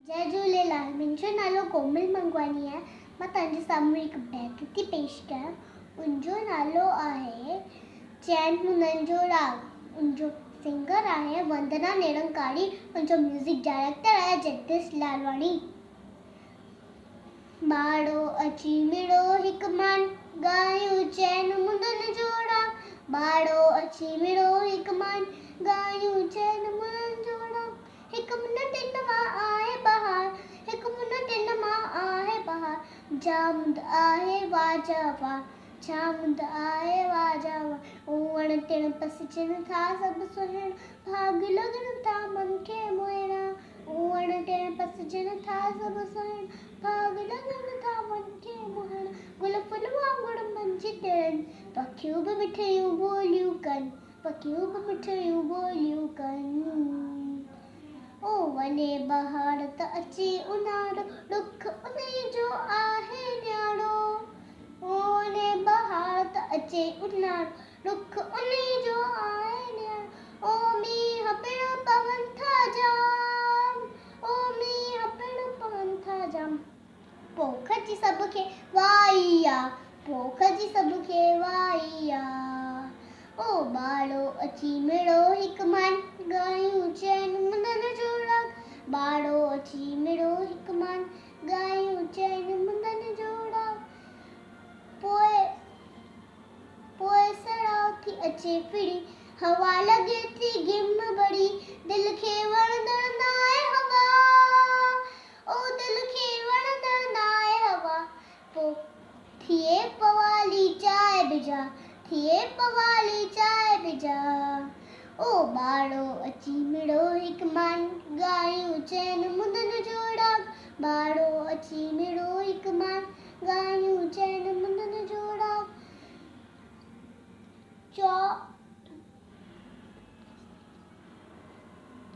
जय झूलेलाल। मुंहिंजो नालो कोमल मंगवानी आहे। मां तव्हांजे साम्हूं हिकु बैत थी पेश कयां। उनजो नालो आहे चैन मुननि जो राग। उनजो सिंगर आहे वंदना निरंकारी। उनजो म्यूज़िक डायरेक्टर आहे जगदीश लालवाणी। बाड़ो अची मिड़ो हिकु मान गायूं चैन मुननि जो राग। बाड़ो अची मिड़ो हिकु मान गायूं चैन मुननि जो राग। हिकु मुन टिन मां आहे बहार, हिकु मुन टिन मां आहे बहार। जामुंद आहे वाजा वाह, जामुंद आहे वाजा वाह। वण टिण पसजनि था सभु सुहिणा, भाग लॻनि था मन खे मोहिणा। वण टिण पसजनि था सभु सुहिणा, भाग लॻनि था मन खे मोहिणा। गुल फुल वांगुरु मंझि टिणनि, पखियूं बि मिठियूं ॿोलियूं कनि, पखियूं बि मिठियूं ॿोलियूं कनि। ओ वञे बहार त अचे ऊन्हारो, ॾुख उन जो आहे न्यारो। ओ वञे बहार त अचे ऊन्हारो, ॾुख उन जो आहे न्यारो। ओ मींहं पिणु पवनि था जाम, ओ मींहं पिणु पवनि था जाम। पोख जी सभ खे वाई आ, पोख जी सभ खे वाई आ। ओ बाड़ो अची मिड़ो हिकु मान गायूं चैन मुननि जो राग। बाड़ो अची मिड़ो हिकु मान गायूं चैन मुननि जो राग। पोइ सड़ाउ थी अचे फिरी, हवा लॻे थी गिम बड़ी। दिलि खे वणंदड़ नाहे हवा, ओ दिलि खे वणंदड़ नाहे हवा। पोइ थिए पवाली चांहि बिजा, थिए पवाली चांहि बिजा। ओ बाड़ो अची मिड़ो हिकु मान गायूं चैन मुननि जो राग। बाड़ो अची